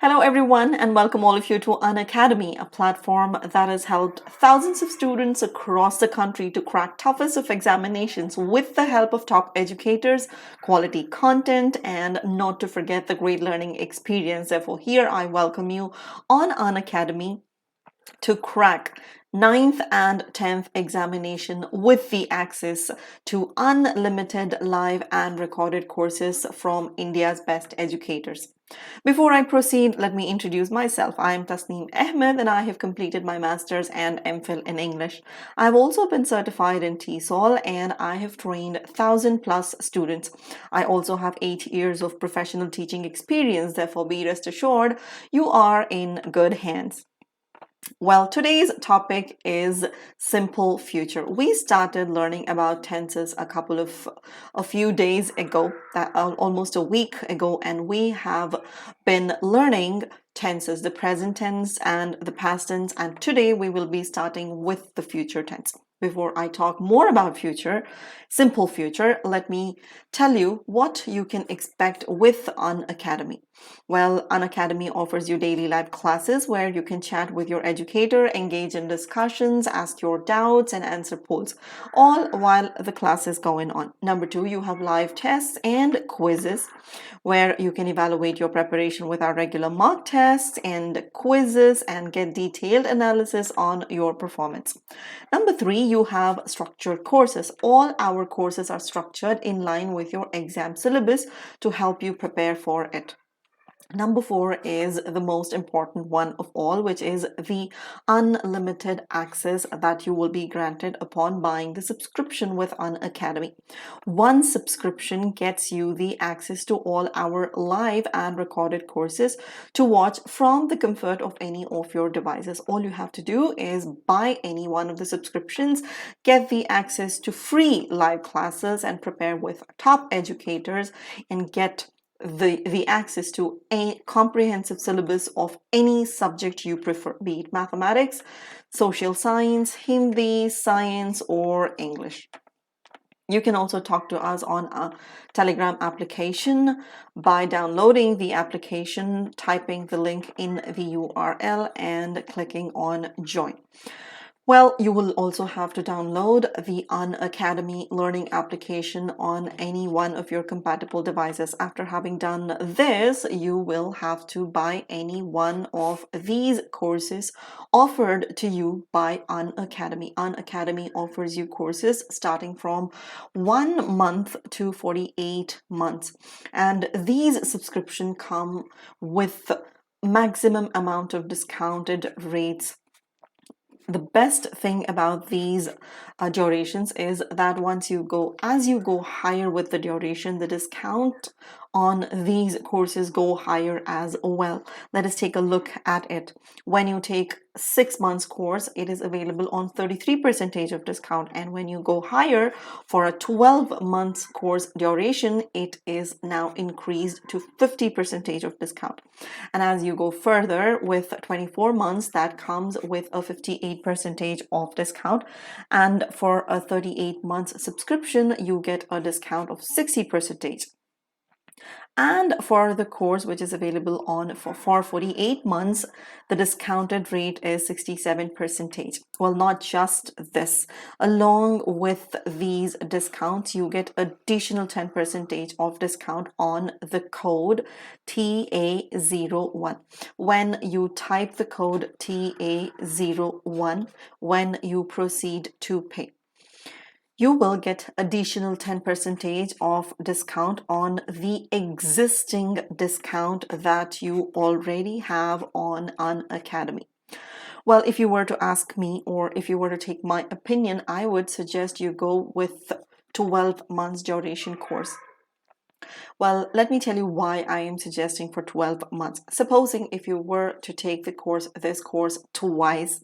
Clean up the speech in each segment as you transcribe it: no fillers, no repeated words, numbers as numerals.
Hello everyone and welcome all of you to Unacademy, a platform that has helped thousands of students across the country to crack toughest of examinations with the help of top educators, quality content, and not to forget the great learning experience. Therefore, here I welcome you on Unacademy to crack 9th and 10th examination with the access to unlimited live and recorded courses from India's best educators. Before I proceed, let me introduce myself. I am Tasneem Ahmed and I have completed my Master's and MPhil in English. I have also been certified in TESOL and I have trained 1,000 plus students. I also have 8 years of professional teaching experience. Therefore, be rest assured you are in good hands. Well, today's topic is simple future. We started learning about tenses a few days ago, almost a week ago, and we have been learning tenses, the present tense and the past tense, and today we will be starting with the future tense. Before I talk more about simple future, let me tell you what you can expect with Unacademy. Well, Unacademy offers you daily live classes where you can chat with your educator, engage in discussions, ask your doubts, and answer polls, all while the class is going on. Number 2, you have live tests and quizzes where you can evaluate your preparation with our regular mock tests and quizzes and get detailed analysis on your performance. Number 3, you have structured courses. All our courses are structured in line with your exam syllabus to help you prepare for it. Number 4 is the most important one of all, which is the unlimited access that you will be granted upon buying the subscription with Unacademy. One subscription gets you the access to all our live and recorded courses to watch from the comfort of any of your devices. All you have to do is buy any one of the subscriptions, get the access to free live classes and prepare with top educators and get the access to a comprehensive syllabus of any subject you prefer, be it mathematics, social science, Hindi, science, or English. You can also talk to us on a Telegram application by downloading the application, typing the link in the URL, and clicking on join. Well, you will also have to download the Unacademy learning application on any one of your compatible devices. After having done this, you will have to buy any one of these courses offered to you by Unacademy. Unacademy offers you courses starting from 1 month to 48 months. And these subscriptions come with maximum amount of discounted rates. The best thing about these durations is that as you go higher with the duration, the discount on these courses go higher as well. Let us take a look at it. When you take 6 months course, it is available on 33% of discount, and when you go higher for a 12 months course duration, it is now increased to 50% of discount. And as you go further with 24 months, that comes with a 58% off discount, and for a 38 months subscription you get a discount of 60%. And for the course which is available for 48 months, the discounted rate is 67%. Well, not just this. Along with these discounts, you get additional 10% of discount on the code TA01. When you type the code TA01, when you proceed to pay, you will get additional 10% of discount on the existing discount that you already have on Unacademy. Well, if you were to ask me, or if you were to take my opinion, I would suggest you go with 12 months duration course. Well, let me tell you why I am suggesting for 12 months. Supposing if you were to take this course twice,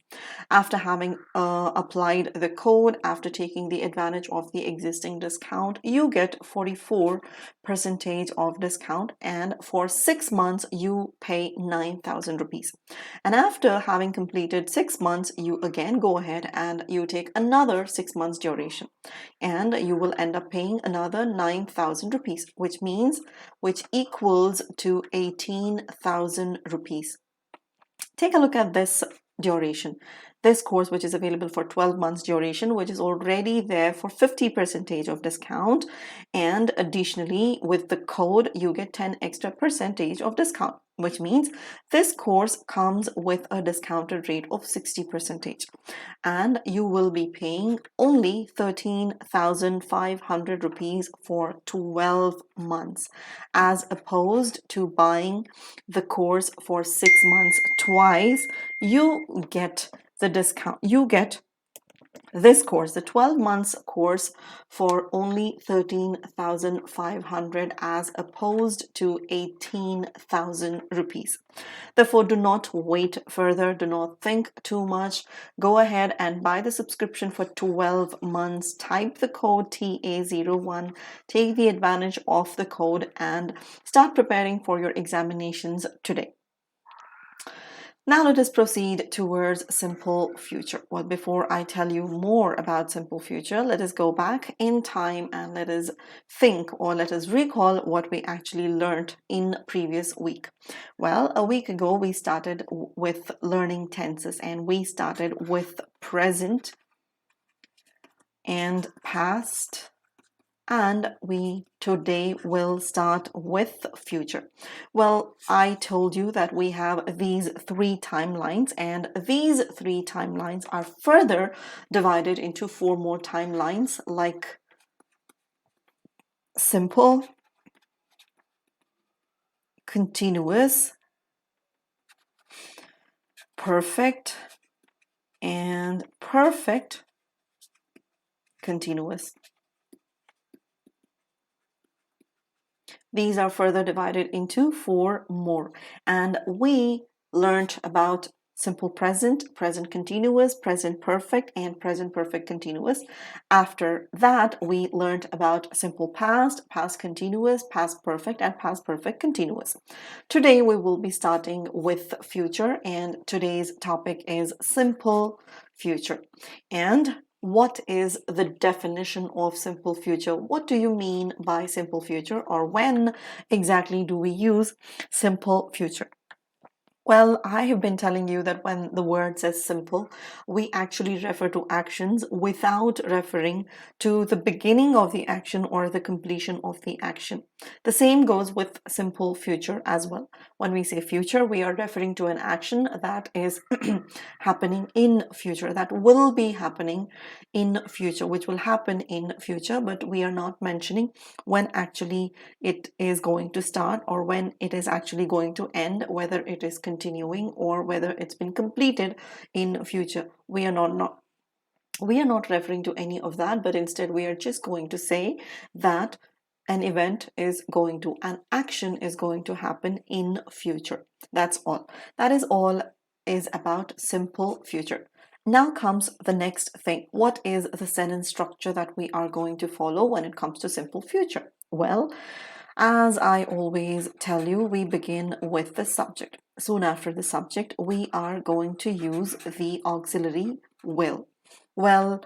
after having applied the code, after taking the advantage of the existing discount, you get 44% of discount, and for 6 months you pay 9,000 rupees. And after having completed 6 months, you again go ahead and you take another 6 months duration, and you will end up paying another 9,000 rupees, which which equals to 18,000 rupees. Take a look at this duration. This course, which is available for 12 months duration, which is already there for 50% of discount, and additionally with the code you get 10 extra percentage of discount, which means this course comes with a discounted rate of 60%, and you will be paying only 13,500 rupees for 12 months, as opposed to buying the course for 6 months twice. You get the discount. You get this course, the 12 months course, for only 13,500 as opposed to 18,000 rupees. Therefore, do not wait further. Do not think too much. Go ahead and buy the subscription for 12 months. Type the code TA01. Take the advantage of the code and start preparing for your examinations today. Now let us proceed towards simple future. Well, before I tell you more about simple future, let us go back in time and let us think, or let us recall what we actually learned in previous week. Well, a week ago we started with learning tenses, and we started with present and past, and we today will start with future. Well, I told you that we have these 3 timelines, and these 3 timelines are further divided into 4 more timelines, like simple, continuous, perfect, and perfect continuous. These are further divided into 4 more, and we learned about simple present, present continuous, present perfect, and present perfect continuous. After that, we learned about simple past, past continuous, past perfect, and past perfect continuous. Today we will be starting with future, and today's topic is simple future. And what is the definition of simple future? What do you mean by simple future, or when exactly do we use simple future? Well, I have been telling you that when the word says simple, we actually refer to actions without referring to the beginning of the action or the completion of the action. The same goes with simple future as well. When we say future, we are referring to an action that is happening in future, that will be happening in future, which will happen in future, but we are not mentioning when actually it is going to start or when it is actually going to end, whether it is continuing or whether it's been completed in future. We are not referring to any of that, but instead we are just going to say that an event is going to, an action is going to happen in future. That's all. That is all is about simple future. Now comes the next thing. What is the sentence structure that we are going to follow when it comes to simple future? Well, as I always tell you, we begin with the subject. Soon after the subject, we are going to use the auxiliary will. Well,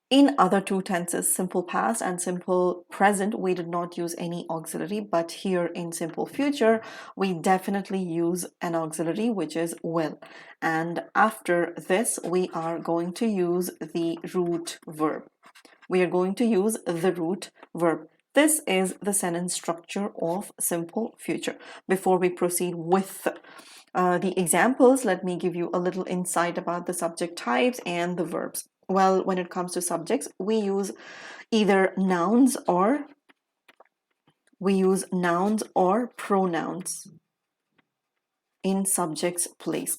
in other 2 tenses, simple past and simple present, we did not use any auxiliary, but here in simple future, we definitely use an auxiliary, which is will. And after this, we are going to use the root verb. We are going to use the root verb. This is the sentence structure of simple future. Before we proceed with the examples, let me give you a little insight about the subject types and the verbs. Well, when it comes to subjects, we use either nouns or pronouns in subject's place.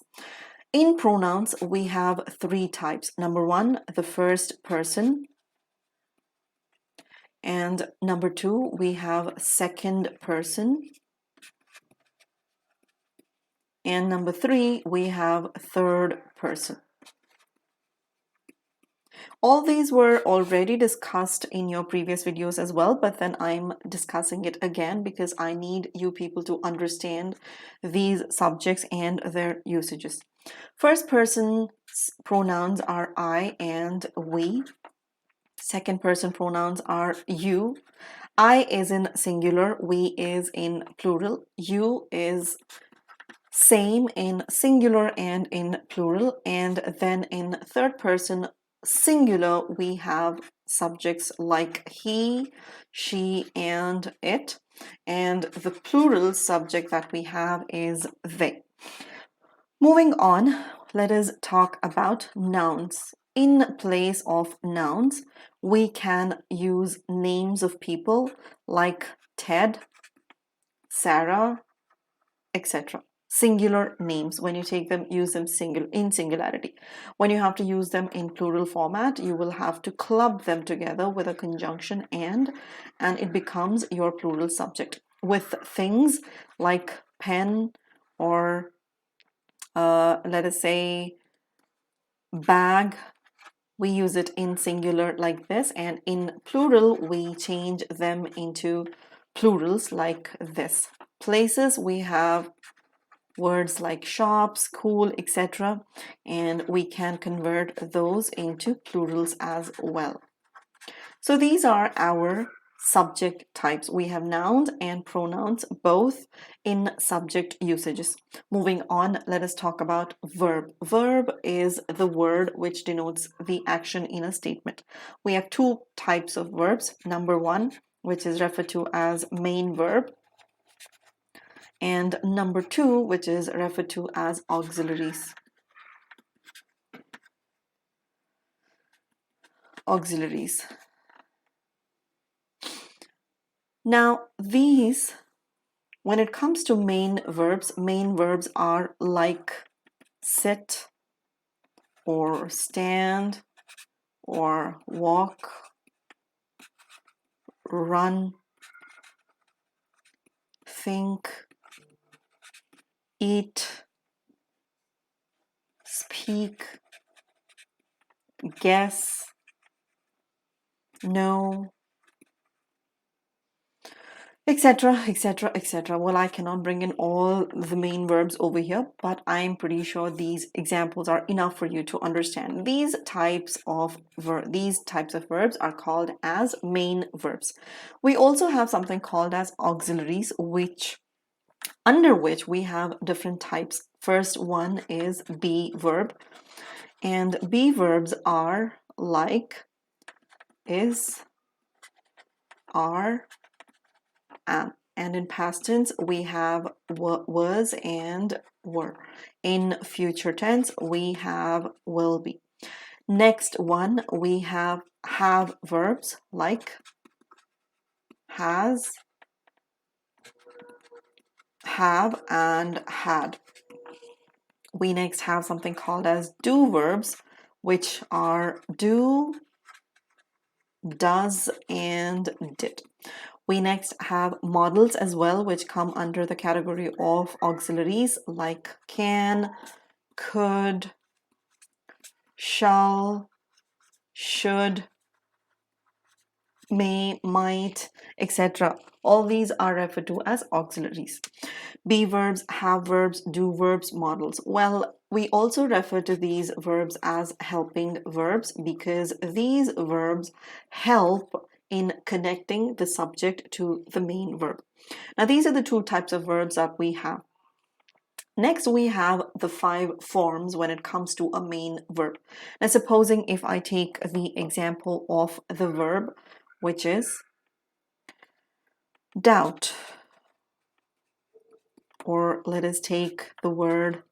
In pronouns, we have 3 types. Number 1, the first person. And number 2, we have second person. And number 3, we have third person. All these were already discussed in your previous videos as well, but then I'm discussing it again because I need you people to understand these subjects and their usages. First person pronouns are I and we. Second person pronouns are you. I is in singular, we is in plural, you is same in singular and in plural, and then in third person singular we have subjects like he, she, and it, and the plural subject that we have is they. Moving on, let us talk about nouns. In place of nouns, we can use names of people like Ted, Sarah, etc. Singular names. When you take them, use them in singularity. When you have to use them in plural format, you will have to club them together with a conjunction and it becomes your plural subject. With things like pen or let us say bag, we use it in singular like this, and in plural we change them into plurals like this. Places, we have words like shop, school, etc., and we can convert those into plurals as well. So these are our subject types. We have nouns and pronouns both in subject usages. Moving on, let us talk about verb. Verb is the word which denotes the action in a statement. We have two types of verbs. Number one, which is referred to as main verb, and number two, which is referred to as auxiliaries. Auxiliaries. Now, these, when it comes to main verbs are like sit or stand or walk, run, think, eat, speak, guess, know, etc., etc., etc. Well, I cannot bring in all the main verbs over here, but I'm pretty sure these examples are enough for you to understand. These types of verbs are called as main verbs. We also have something called as auxiliaries, under which we have different types. First one is be verb, and be verbs are like, is, are, am. And in past tense, we have was and were. In future tense, we have will be. Next one, we have verbs like has, have, and had. We next have something called as do verbs, which are do, does, and did. We next have modals as well, which come under the category of auxiliaries like can, could, shall, should, may, might, etc. All these are referred to as auxiliaries. Be verbs, have verbs, do verbs, modals. Well, we also refer to these verbs as helping verbs because these verbs help in connecting the subject to the main verb. Now, these are the two types of verbs that we have. Next, we have the 5 forms when it comes to a main verb. Now, supposing if I take the example of the verb, which is doubt, or let us take the word,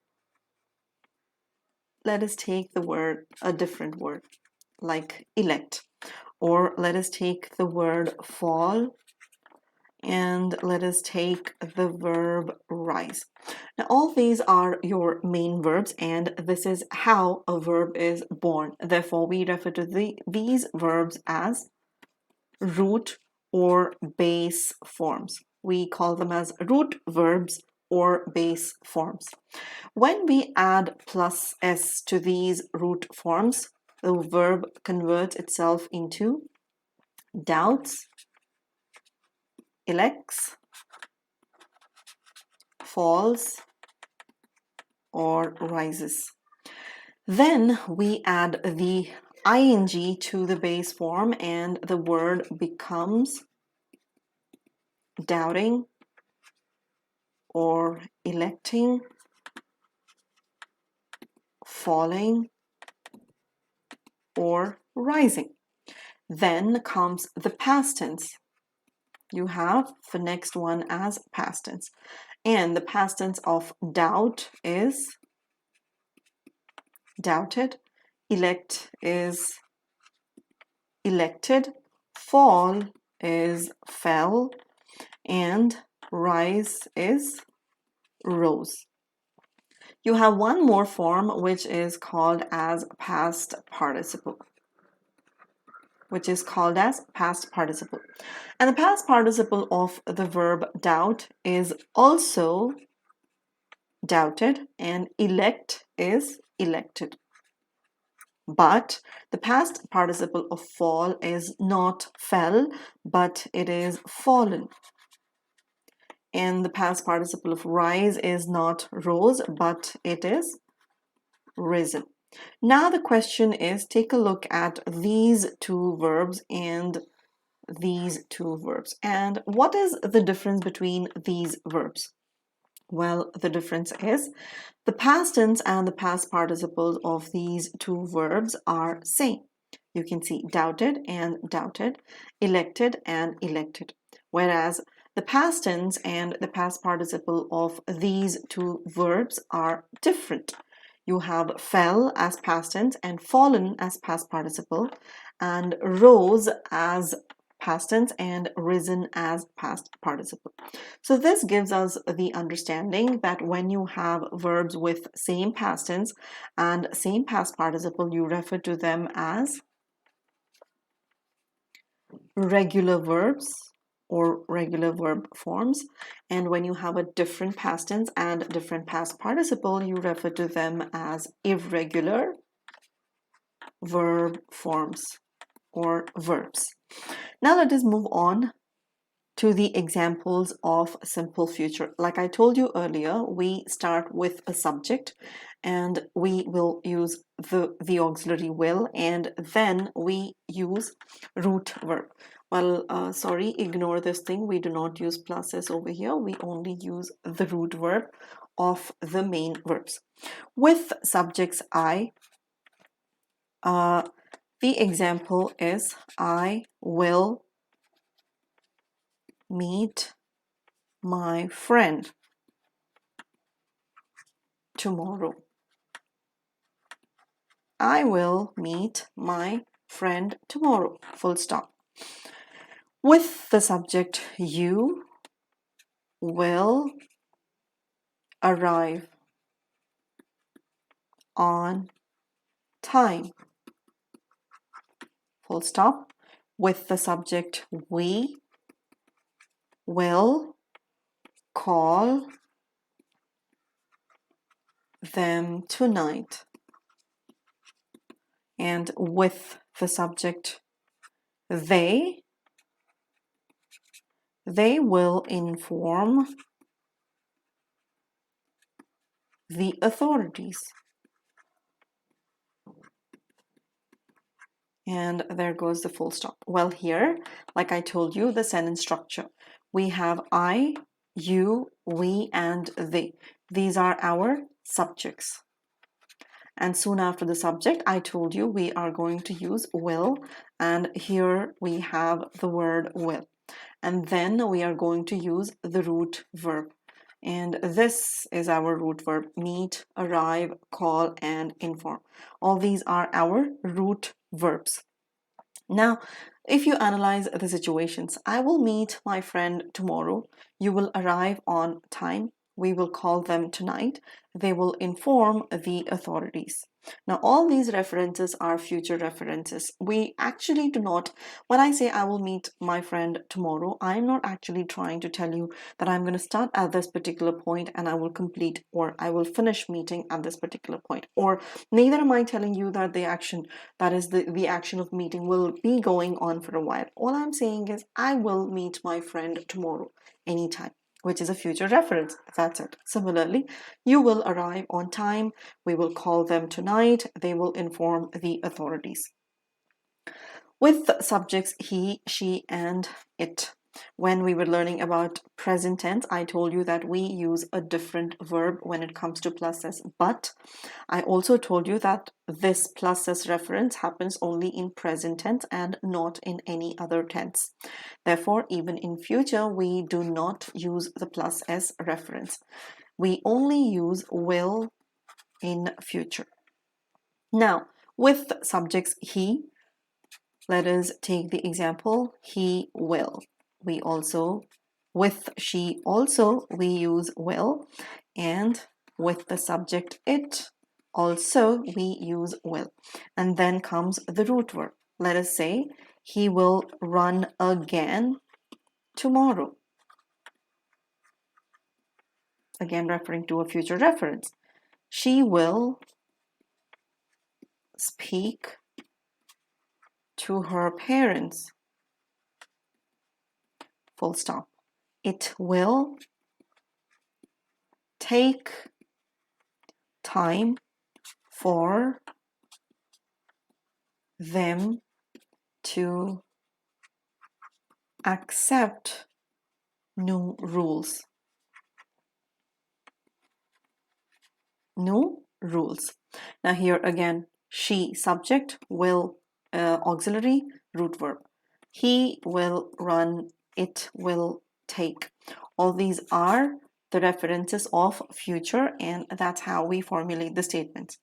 a different word, like elect, or let us take the word fall, and let us take the verb rise. Now, all these are your main verbs, and this is how a verb is born. Therefore, we refer to these verbs as root or base forms. We call them as root verbs or base forms. When we add plus s to these root forms, the verb converts itself into doubts, elects, falls, or rises. Then we add the ing to the base form and the word becomes doubting or electing, falling, or rising. Then comes the past tense. You have the next one as past tense. And the past tense of doubt is doubted, elect is elected, fall is fell, and rise is rose. You have one more form which is called as past participle. And the past participle of the verb doubt is also doubted, and elect is elected. But the past participle of fall is not fell, but it is fallen. And the past participle of rise is not rose, but it is risen. Now the question is, take a look at these two verbs and these two verbs. And what is the difference between these verbs? Well, the difference is the past tense and the past participles of these two verbs are same. You can see doubted and doubted, elected and elected. Whereas the past tense and the past participle of these two verbs are different. You have fell as past tense and fallen as past participle, and rose as past tense and risen as past participle. So this gives us the understanding that when you have verbs with same past tense and same past participle, you refer to them as regular verbs or regular verb forms. And when you have a different past tense and different past participle, you refer to them as irregular verb forms or verbs. Now let us move on to the examples of simple future. Like I told you earlier, we start with a subject and we will use the auxiliary will, and then we use root verb. Well, sorry, ignore this thing. We do not use pluses over here. We only use the root verb of the main verbs. With subjects I, the example is I will meet my friend tomorrow. I will meet my friend tomorrow. Full stop. With the subject you will arrive on time. Full stop. With the subject we will call them tonight. And with the subject they will inform the authorities. And there goes the full stop. Well, here, like I told you, the sentence structure. We have I, you, we, and they. These are our subjects. And soon after the subject, I told you we are going to use will. And here we have the word will. And then we are going to use the root verb. And this is our root verb: meet, arrive, call, and inform. All these are our root verbs. Now, if you analyze the situations, I will meet my friend tomorrow. You will arrive on time. We will call them tonight. They will inform the authorities. Now, all these references are future references. We actually do not, when I say I will meet my friend tomorrow, I'm not actually trying to tell you that I'm going to start at this particular point and I will complete or I will finish meeting at this particular point. Or neither am I telling you that the action, that is the action of meeting, will be going on for a while. All I'm saying is I will meet my friend tomorrow anytime, which is a future reference. That's it. Similarly, you will arrive on time. We will call them tonight. They will inform the authorities. With subjects he, she, and it. When we were learning about present tense, I told you that we use a different verb when it comes to plus s, but I also told you that this plus s reference happens only in present tense and not in any other tense. Therefore, even in future, we do not use the plus s reference. We only use will in future. Now, with subjects he, let us take the example, he will. We also, with she also, we use will, and with the subject it, also we use will. And then comes the root verb. Let us say, he will run again tomorrow. Again, referring to a future reference. She will speak to her parents. Full stop. It will take time for them to accept new rules. New rules. Now here again, she subject, will auxiliary, root verb. He will run, it will take. All these are the references of future, and that's how we formulate the statements.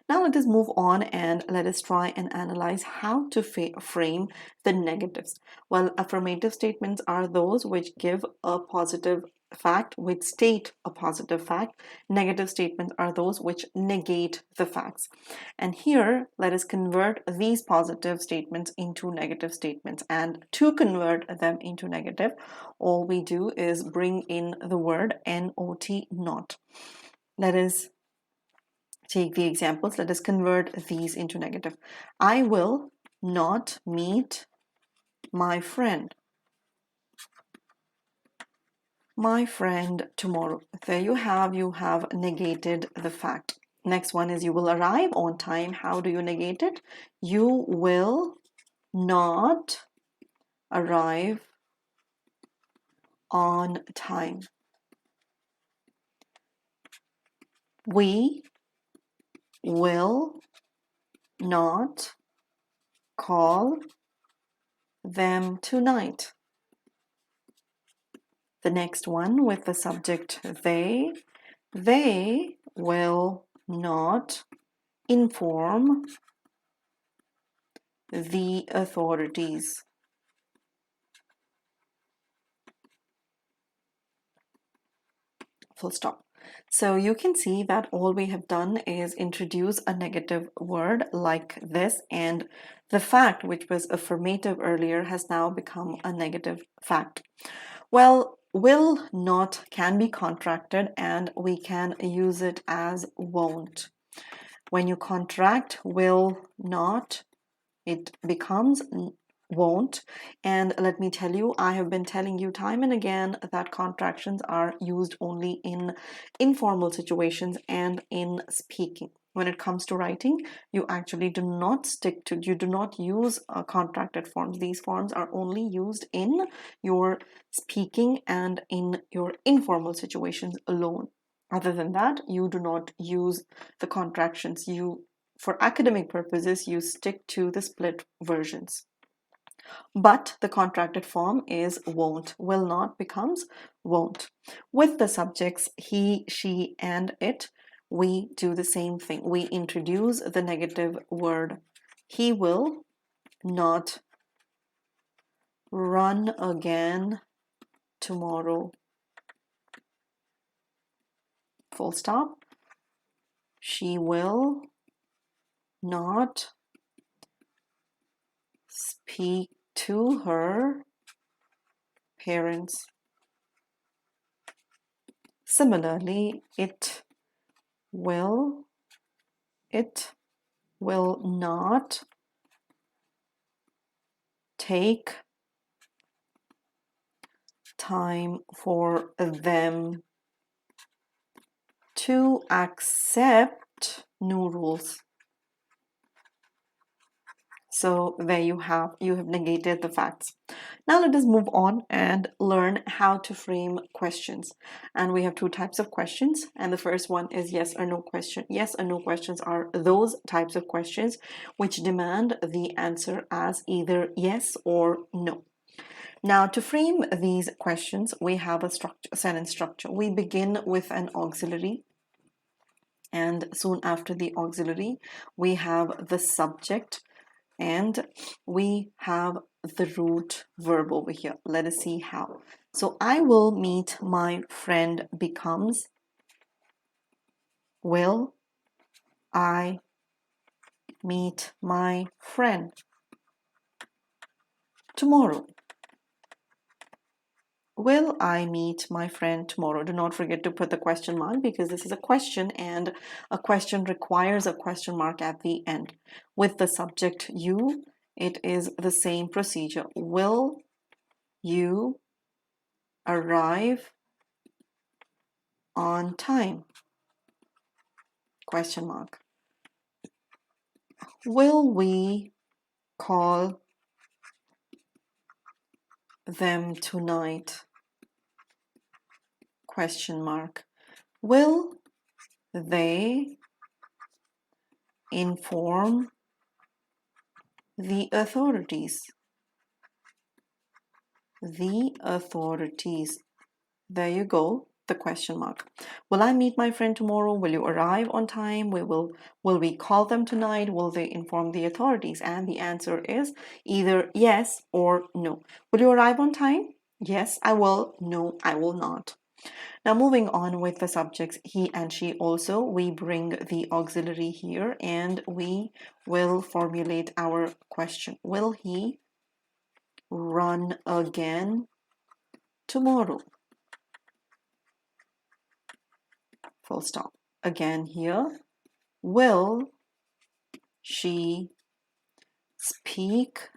Now let us move on and let us try and analyze how to frame the negatives. Well, affirmative statements are those which give a positive fact, which state a positive fact. Negative statements are those which negate the facts. And here, let us convert these positive statements into negative statements. And to convert them into negative, all we do is bring in the word not, not. Let us take the examples. Let us convert these into negative. I will not meet my friend tomorrow. There you have negated the fact. Next one is you will arrive on time. How do you negate it? You will not arrive on time. We will not call them tonight. The next one with the subject they will not inform the authorities. Full stop. So you can see that all we have done is introduce a negative word like this, and the fact which was affirmative earlier has now become a negative fact. Well, will not can be contracted and we can use it as won't. When you contract will not, it becomes won't. And let me tell you, I have been telling you time and again that contractions are used only in informal situations and in speaking. When it comes to writing, you actually do not use contracted forms. These forms are only used in your speaking and in your informal situations alone. Other than that, you do not use the contractions. For academic purposes, you stick to the split versions. But the contracted form is won't. Will not becomes won't. With the subjects he, she, and it, we do the same thing. We introduce the negative word. He will not run again tomorrow. Full stop. She will not speak to her parents. Similarly, it will not take time for them to accept new rules. So there you have negated the facts. Now let us move on and learn how to frame questions. And we have two types of questions. And the first one is yes or no question. Yes or no questions are those types of questions which demand the answer as either yes or no. Now, to frame these questions, we have a sentence structure. We begin with an auxiliary, and soon after the auxiliary, we have the subject, and we have the root verb over here. Let us see how. So, I will meet my friend becomes will I meet my friend tomorrow? Will I meet my friend tomorrow? Do not forget to put the question mark because this is a question and a question requires a question mark at the end. With the subject you, it is the same procedure. Will you arrive on time? Question mark. Will we call them tonight? Question mark. Will they inform the authorities? The authorities. There you go, the question mark. Will I meet my friend tomorrow? Will you arrive on time? Will we call them tonight? Will they inform the authorities? And the answer is either yes or no. Will you arrive on time? Yes, I will. No, I will not. Now moving on with the subjects he and she also, we bring the auxiliary here and we will formulate our question. Will he run again tomorrow? Full stop. Again here, will she speak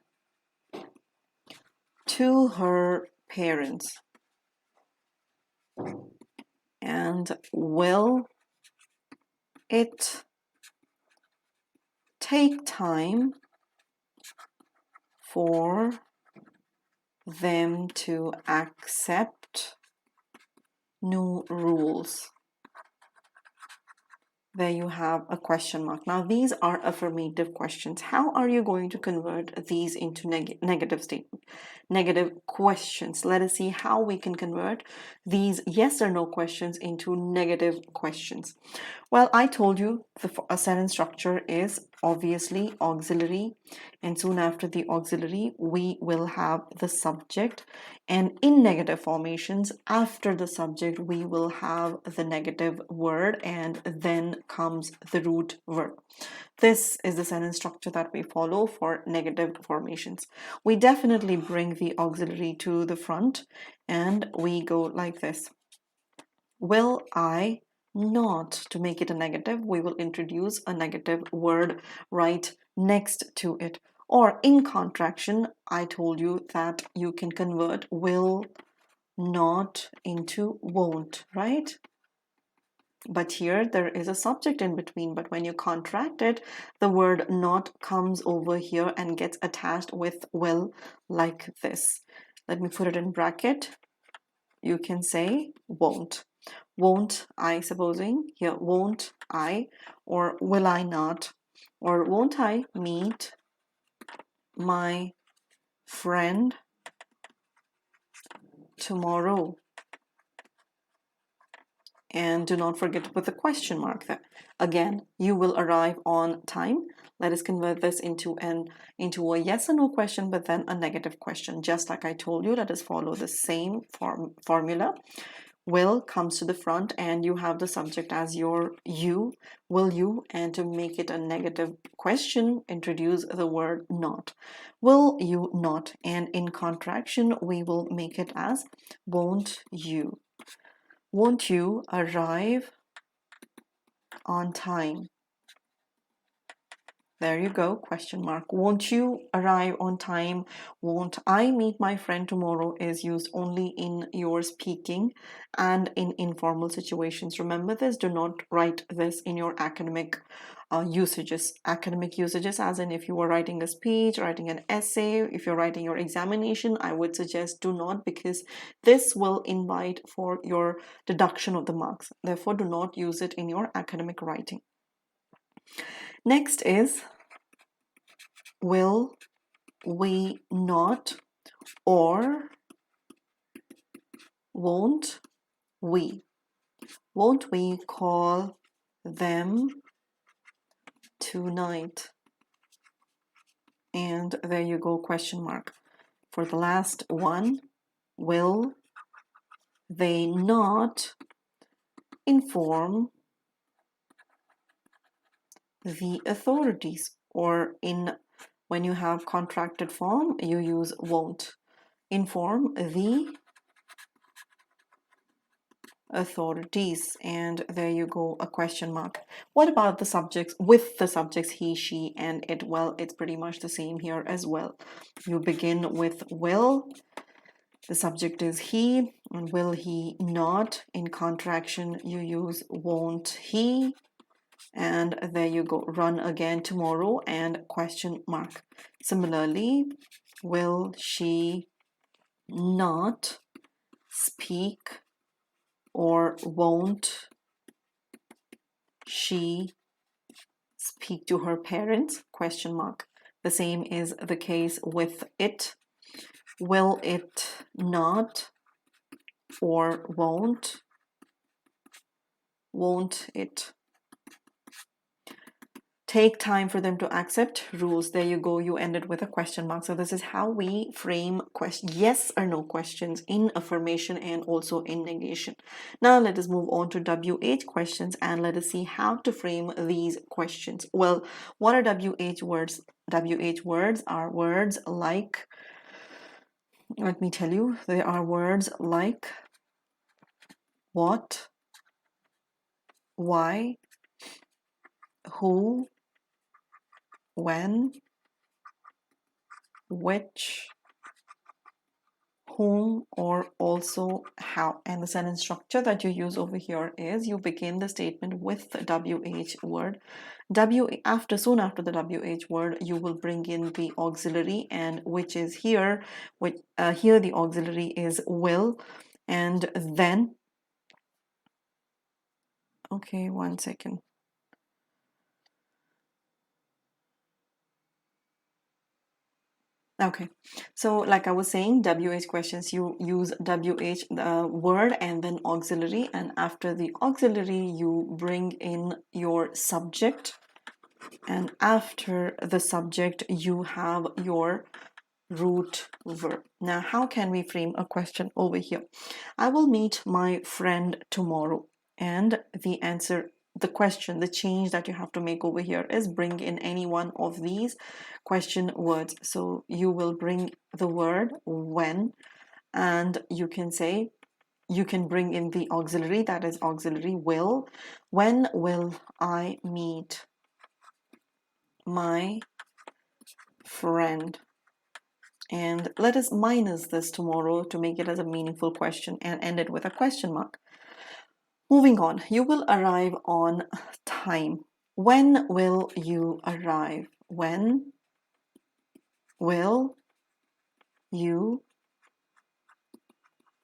to her parents? And will it take time for them to accept new rules? There you have a question mark. Now these are affirmative questions. How are you going to convert these into negative statement, negative questions? Let us see how we can convert these yes or no questions into negative questions. Well, I told you a sentence structure is obviously auxiliary, and soon after the auxiliary we will have the subject, and in negative formations after the subject we will have the negative word and then comes the root verb. This is the sentence structure that we follow for negative formations. We definitely bring the auxiliary to the front and we go like this. Will I not? To make it a negative, we will introduce a negative word right next to it. Or in contraction, I told you that you can convert will not into won't, right? But here there is a subject in between, but when you contract it, the word not comes over here and gets attached with will like this. Let me put it in bracket. You can say won't. Won't I, supposing here, won't I, or will I not, or won't I meet my friend tomorrow? And do not forget to put the question mark there. Again, you will arrive on time. Let us convert this into a yes or no question, but then a negative question. Just like I told you, let us follow the same formula. Will comes to the front and you have the subject as your you, will you, and to make it a negative question, introduce the word not. Will you not? And in contraction, we will make it as won't you. Won't you arrive on time? There you go, question mark. Won't you arrive on time? Won't I meet my friend tomorrow is used only in your speaking and in informal situations. Remember this, do not write this in your academic usages. Academic usages, as in if you are writing a speech, writing an essay, if you're writing your examination, I would suggest do not, because this will invite for your deduction of the marks. Therefore, do not use it in your academic writing. Next is will we not, or won't we? Won't we call them tonight? And there you go, question mark. For the last one, will they not inform the authorities? Or when you have contracted form, you use won't. Inform the authorities, and there you go, a question mark. What about the subjects? With the subjects he, she, and it, well, it's pretty much the same here as well. You begin with will, the subject is he, and will he not. In contraction, you use won't he, and there you go, run again tomorrow and question mark. Similarly, will she not speak, or won't she speak to her parents, question mark. The same is the case with it. Will it not, or won't it take time for them to accept rules? There you go, you ended with a question mark. So this is how we frame yes or no questions in affirmation and also in negation. Now let us move on to WH questions and let us see how to frame these questions. Well, what are WH words? WH words are words like, let me tell you, they are words like what, why, who, when, which, whom, or also how. And the sentence structure that you use over here is you begin the statement with the WH word. Soon after the WH word, you will bring in the auxiliary, and which is here. Here the auxiliary is will, and then. Okay, one second. Okay, so like I was saying, WH questions, you use WH word and then auxiliary, and after the auxiliary you bring in your subject, and after the subject you have your root verb. Now how can we frame a question over here? I will meet my friend tomorrow, and the answer, the question, the change that you have to make over here is bring in any one of these question words. So you will bring the word when, and you can say, you can bring in the auxiliary, that is auxiliary will. When will I meet my friend? And let us minus this tomorrow to make it as a meaningful question and end it with a question mark. Moving on, you will arrive on time. When will you arrive? When will you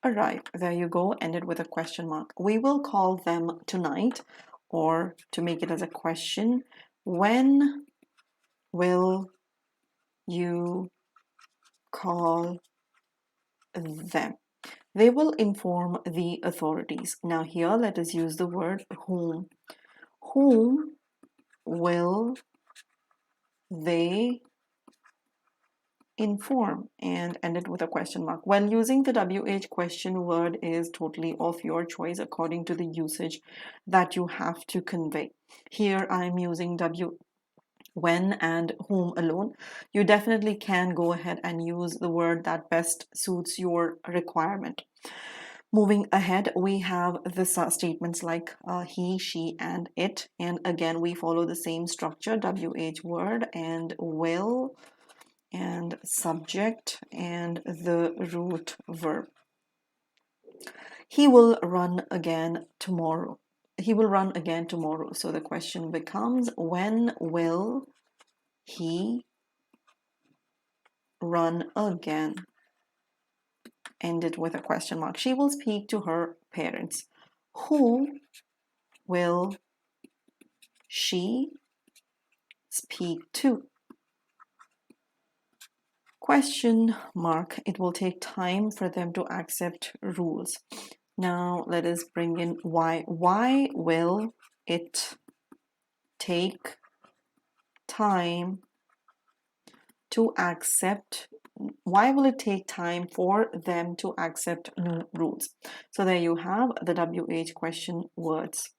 arrive? There you go, ended with a question mark. We will call them tonight, or to make it as a question, when will you call them? They will inform the authorities. Now here, let us use the word whom. Whom will they inform? And end it with a question mark. When using the WH question, word is totally of your choice according to the usage that you have to convey. Here I'm using when and whom alone. You definitely can go ahead and use the word that best suits your requirement. Moving ahead, we have the statements like he, she, and it. And again, we follow the same structure, WH word and will and subject and the root verb. He will run again tomorrow. He will run again tomorrow. So the question becomes, when will he run again? End it with a question mark. She will speak to her parents. Who will she speak to? Question mark. It will take time for them to accept rules. Now let us bring in why. Why will it take time to accept? Why will it take time for them to accept new rules? So there you have the WH question words.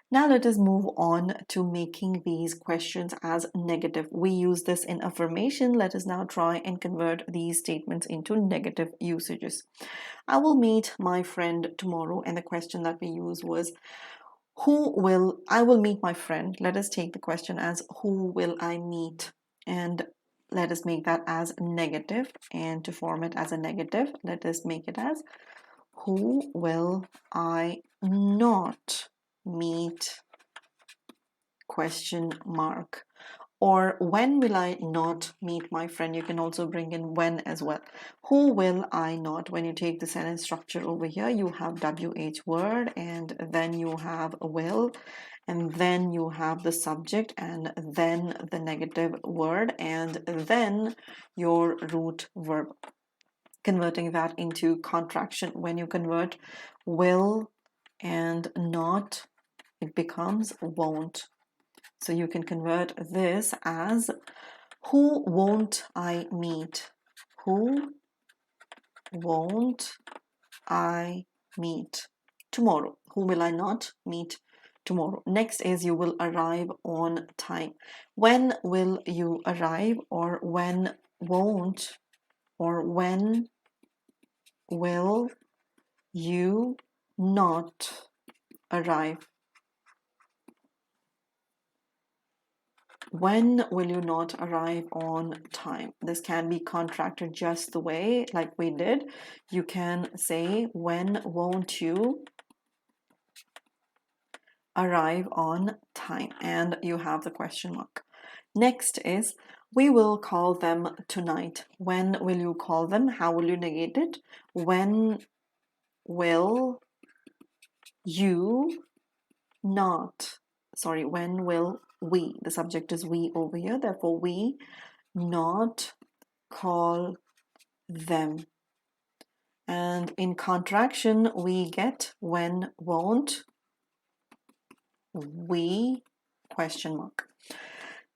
Now let us move on to making these questions as negative. We use this in affirmation. Let us now try and convert these statements into negative usages. I will meet my friend tomorrow, and the question that we used was, I will meet my friend. Let us take the question as, who will I meet? And let us make that as negative. And to form it as a negative, let us make it as, who will I not meet? Question mark. Or when will I not meet my friend? You can also bring in when as well. Who will I not? When you take the sentence structure over here, you have WH word and then you have will and then you have the subject and then the negative word and then your root verb. Converting that into contraction. When you convert will and not, it becomes won't. So you can convert this as, who won't I meet? Who won't I meet tomorrow? Who will I not meet tomorrow? Next is, you will arrive on time. When will you arrive? Or when won't? Or when will you not arrive? When will you not arrive on time? This can be contracted just the way like we did. You can say, when won't you arrive on time? And you have the question mark. Next is, we will call them tonight. When will you call them? How will you negate it? When will you not? Sorry, when will we? The subject is we over here. Therefore, we not call them. And in contraction, we get, when won't we? Question mark.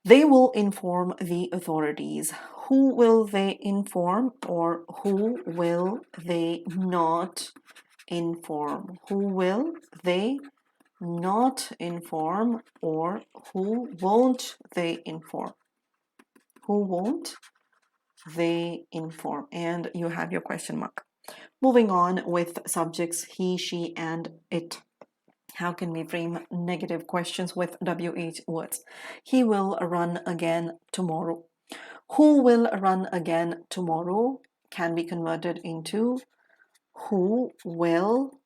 They will inform the authorities. Who will they inform? Or who will they not inform? Who will they not inform? Or who won't they inform? Who won't they inform? And you have your question mark. Moving on with subjects he, she, and it. How can we frame negative questions with WH words? He will run again tomorrow. Who will run again tomorrow can be converted into, who will.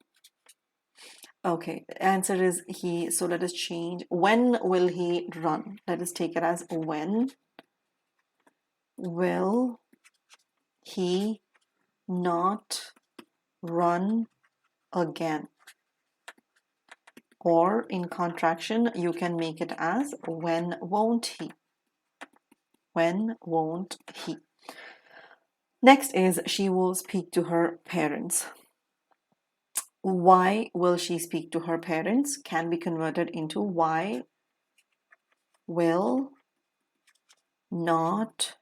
Okay, the answer is he. So let us change. When will he run? Let us take it as, when will he not run again? Or in contraction, you can make it as, when won't he? When won't he? Next is, she will speak to her parents. Why will she speak to her parents? Can be converted into, why will not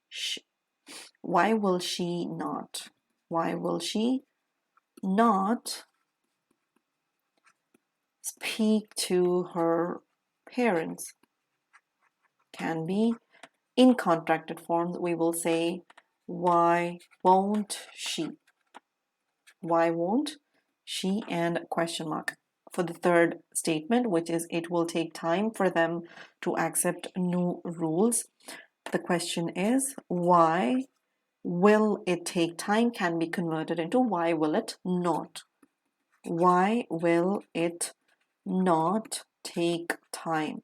she? Why will she not? Why will she not speak to her parents? Can be in contracted forms. We will say, why won't she? why won't she, and question mark. For the third statement, which is it will take time for them to accept new rules, the question is why will it take time can be converted into why will it not. Why will it not take time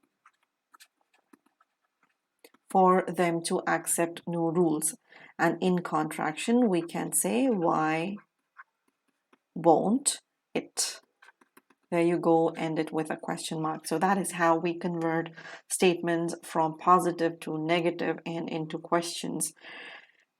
for them to accept new rules? And in contraction, we can say why won't it? There you go, end it with a question mark. So that is how we convert statements from positive to negative and into questions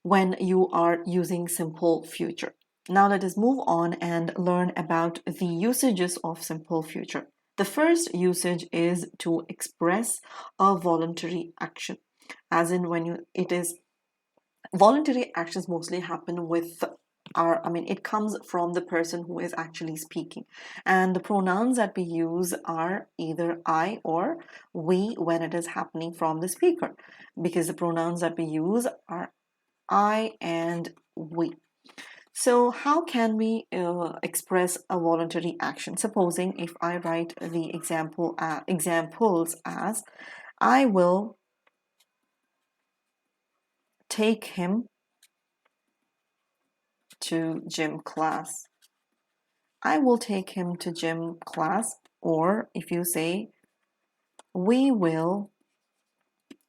when you are using simple future. Now let us move on and learn about the usages of simple future. The first usage is to express a voluntary action, as in it is voluntary actions mostly happen with it comes from the person who is actually speaking, and the pronouns that we use are either I or we when it is happening from the speaker, because the pronouns that we use are I and we. So how can we express a voluntary action? Supposing if I write the examples as I will take him to gym class. I will take him to gym class. Or if you say we will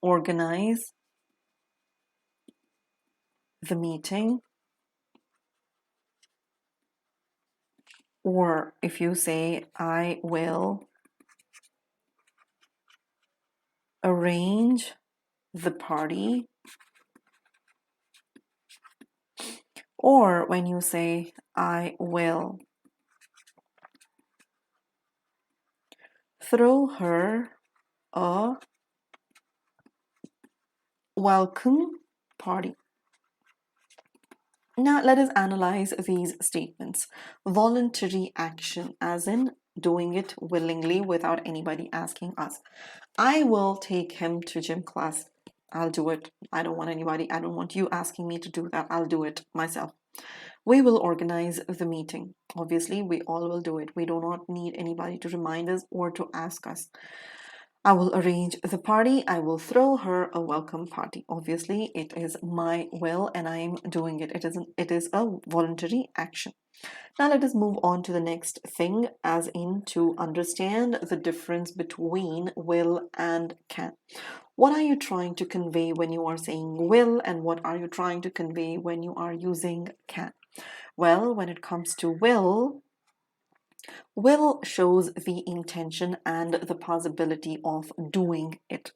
organize the meeting. Or if you say I will arrange the party. Or when you say I will throw her a welcome party. Now let us analyze these statements. Voluntary action, as in doing it willingly without anybody asking us. I will take him to gym class. I'll do it. I don't want you asking me to do that. I'll do it myself. We will organize the meeting. Obviously, we all will do it. We do not need anybody to remind us or to ask us. I will arrange the party. I will throw her a welcome party. Obviously, it is my will and I am doing it. It is a voluntary action. Now let us move on to the next thing, as in to understand the difference between will and can. What are you trying to convey when you are saying will, and what are you trying to convey when you are using can? Well, when it comes to will shows the intention and the possibility of doing it.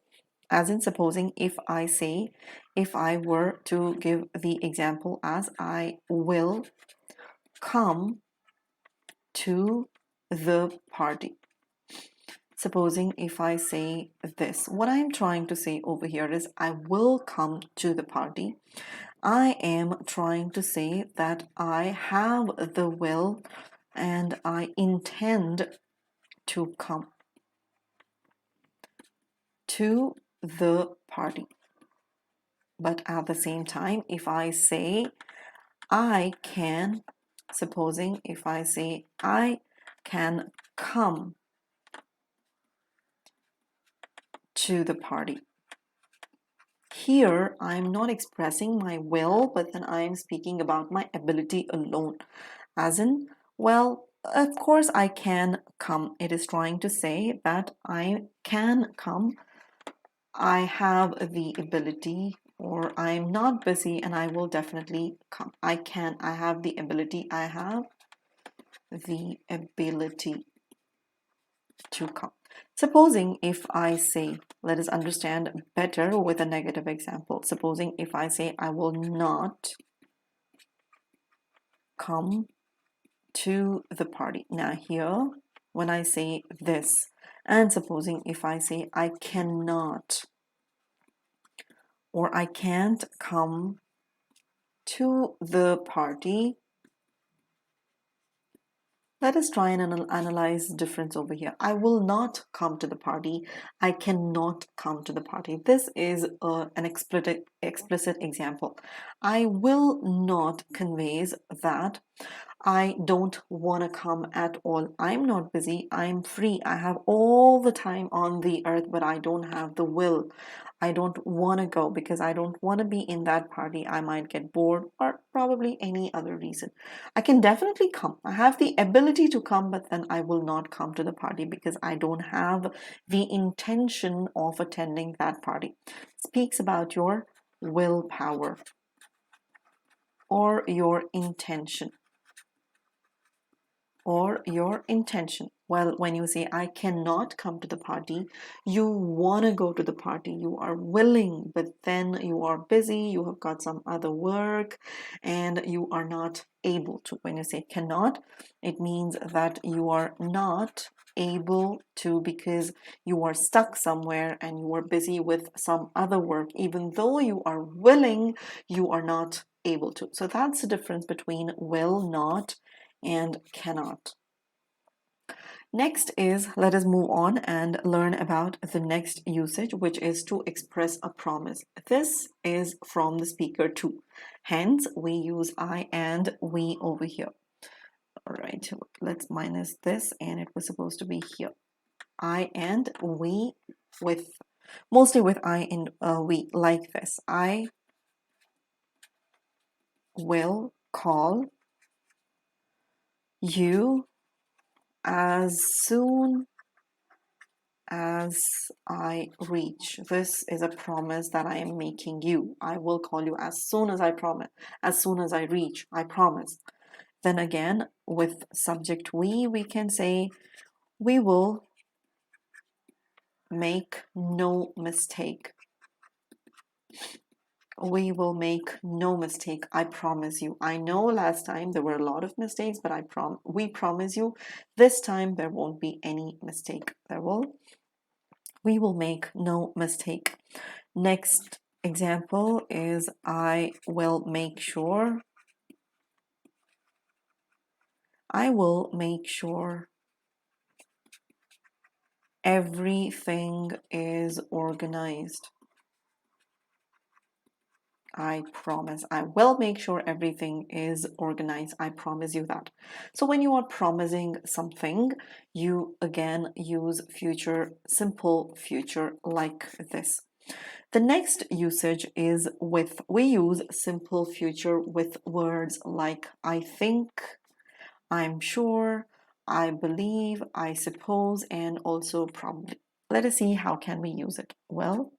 As in, supposing if I were to give the example as I will come to the party. Supposing if I say this, what I'm trying to say over here is I will come to the party. I am trying to say that I have the will and I intend to come to the party. But at the same time, if I say I can, supposing if I say I can come to the party. Here, I'm not expressing my will, but then I'm speaking about my ability alone. As in, well, of course I can come. It is trying to say that I can come. I have the ability, or I'm not busy and I will definitely come. I have the ability, I have the ability to come. Supposing if I say, let us understand better with a negative example. Supposing if I say I will not come to the party. Now here, when I say this, and supposing if I say I cannot or I can't come to the party, let us try and analyze the difference over here. I will not come to the party. I cannot come to the party. This is an explicit example. I will not conveys that I don't want to come at all. I'm not busy. I'm free. I have all the time on the earth, but I don't have the will. I don't want to go because I don't want to be in that party. I might get bored or probably any other reason. I can definitely come. I have the ability to come, but then I will not come to the party because I don't have the intention of attending that party. Speaks about your willpower or your intention. Or your intention. Well, when you say I cannot come to the party, you want to go to the party, you are willing, but then you are busy, you have got some other work, and you are not able to. When you say cannot, it means that you are not able to because you are stuck somewhere and you are busy with some other work. Even though you are willing, you are not able to. So that's the difference between will not and cannot. Next is, let us move on and learn about the next usage, which is to express a promise. This is from the speaker too. Hence, we use I and we over here. All right, let's minus this, and it was supposed to be here. I and we with, mostly with I and we, like this. I will call you as soon as I reach. This is a promise that I am making you. I will call you as soon as I promise, as soon as I reach, I promise. Then again, with subject we can say, we will make no mistake. We will make no mistake. I promise you. I know last time there were a lot of mistakes, but we promise you this time there won't be any mistake. We will make no mistake. Next example is I will make sure. I will make sure everything is organized. I promise. I will make sure everything is organized. I promise you that. So when you are promising something, you again use future, simple future like this. The next usage is with, we use simple future with words like I think, I'm sure, I believe, I suppose, and also probably. Let us see how can we use it. Well,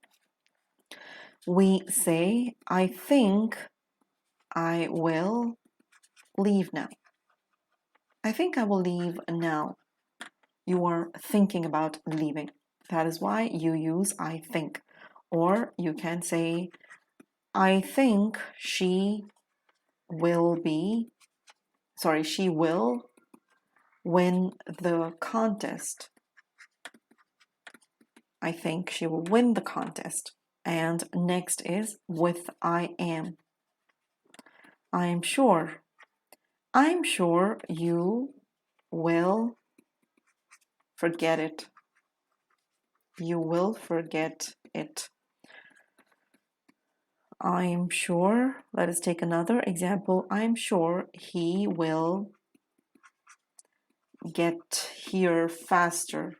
we say, I think I will leave now. I think I will leave now. You are thinking about leaving. That is why you use I think. Or you can say, I think she will win the contest. I think she will win the contest. And next is with I am. I am sure. I'm sure you will forget it. You will forget it. I'm sure, let us take another example. I'm sure he will get here faster.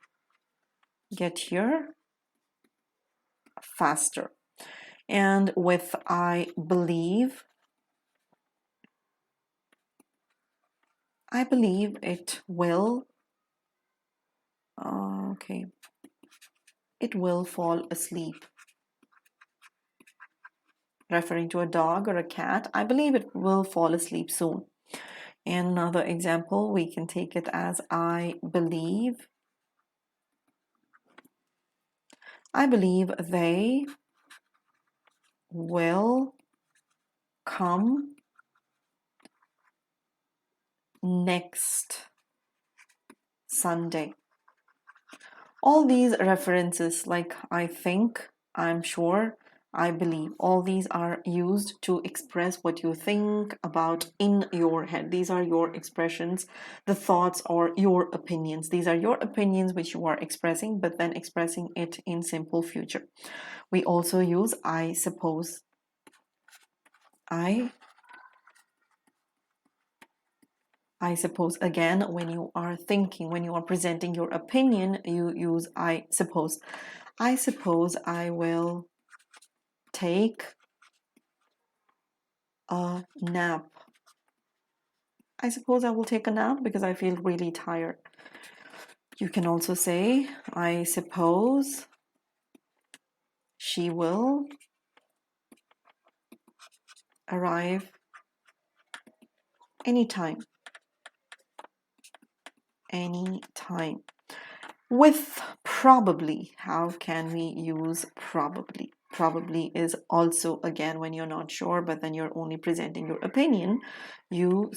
Get here faster. And with I believe it will, it will fall asleep. Referring to a dog or a cat, I believe it will fall asleep soon. And another example, we can take it as I believe they will come next Sunday. All these references like I think, I'm sure, I believe, all these are used to express what you think about in your head. These are your expressions, the thoughts or your opinions. These are your opinions which you are expressing, but then expressing it in simple future. We also use I suppose. I I suppose, again, when you are thinking, when you are presenting your opinion, you use I suppose. I suppose I will take a nap. I suppose I will take a nap because I feel really tired. You can also say, I suppose she will arrive anytime. Anytime. With probably, how can we use probably? Probably is also, again, when you're not sure, but then you're only presenting your opinion, you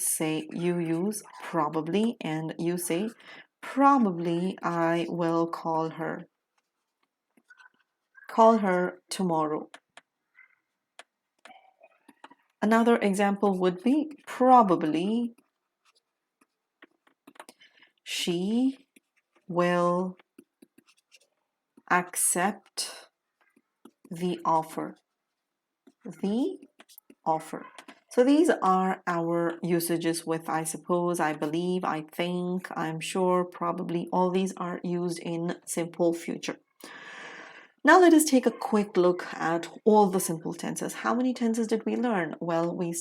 use probably, and you say, probably I will call her. Call her tomorrow. Another example would be probably she will accept the offer. The offer. So these are our usages with I suppose, I believe, I think, I'm sure, probably. All these are used in simple future. Now let us take a quick look at all the simple tenses. How many tenses did we learn? Well, we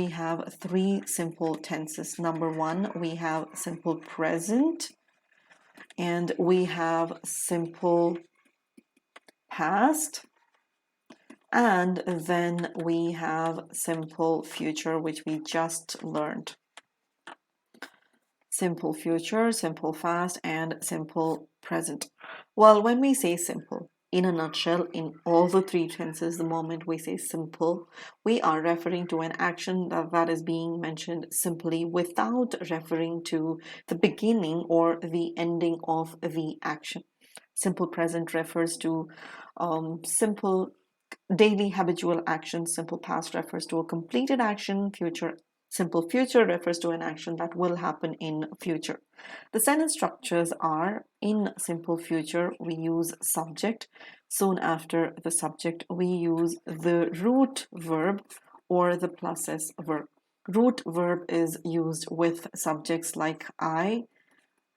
have 3 simple tenses. Number 1, we have simple present, and we have simple past, and then we have simple future, which we just learned. Simple future, simple past, and simple present. Well, when we say simple, in a nutshell, in all the 3 tenses, the moment we say simple, we are referring to an action that is being mentioned simply without referring to the beginning or the ending of the action. Simple present refers to simple daily habitual action. Simple past refers to a completed action. Simple future refers to an action that will happen in future. The sentence structures are: in simple future, we use subject. Soon after the subject, we use the root verb or the plus s verb. Root verb is used with subjects like I,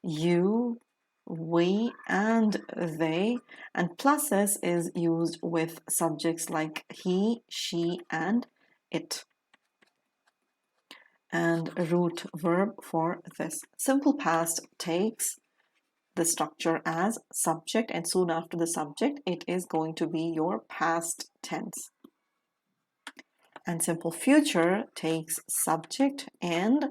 you, we, and they, and plus s is used with subjects like he, she, and it. And root verb for this. Simple past takes the structure as subject, and soon after the subject, it is going to be your past tense. And simple future takes subject and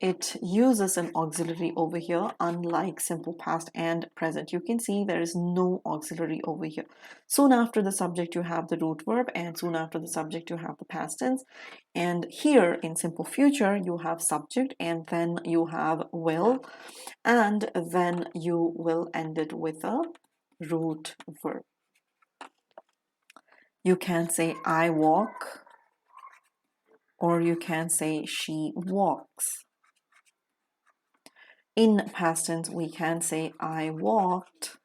it uses an auxiliary over here, unlike simple past and present. You can see there is no auxiliary over here. Soon after the subject, you have the root verb, and soon after the subject, you have the past tense. And here in simple future, you have subject, and then you have will, and then you will end it with a root verb. You can say I walk, or you can say she walks. In past tense, we can say I walked,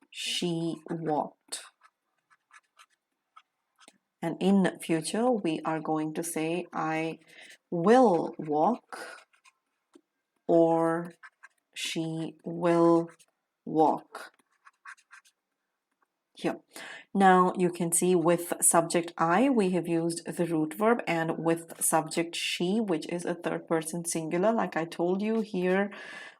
she walked. And in future, we are going to say I will walk, or she will walk. Here. Now you can see with subject I, we have used the root verb, and with subject she, which is a third person singular, like I told you here,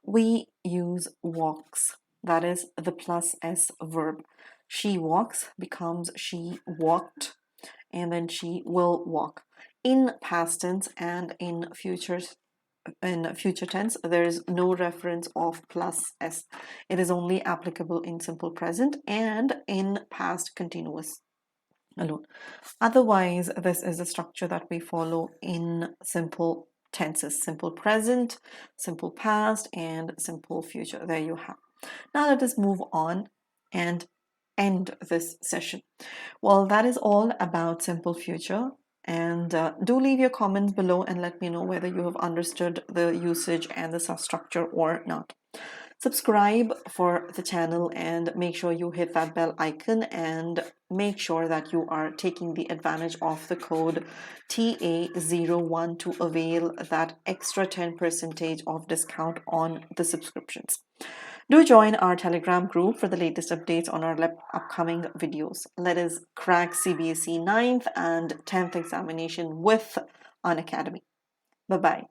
we use walks. That is the plus s verb. She walks becomes she walked, and then she will walk. In past tense and in future tense, there is no reference of plus s. It is only applicable in simple present and in past continuous alone. Otherwise, this is the structure that we follow in simple tenses: simple present, simple past, and simple future. There you have. Now let us move on and end this session. Well, that is all about simple future. And do leave your comments below and let me know whether you have understood the usage and the structure or not. Subscribe for the channel and make sure you hit that bell icon, and make sure that you are taking the advantage of the code TA01 to avail that extra 10% of discount on the subscriptions. Do join our Telegram group for the latest updates on our upcoming videos. Let us crack CBSE 9th and 10th examination with Unacademy. Bye-bye.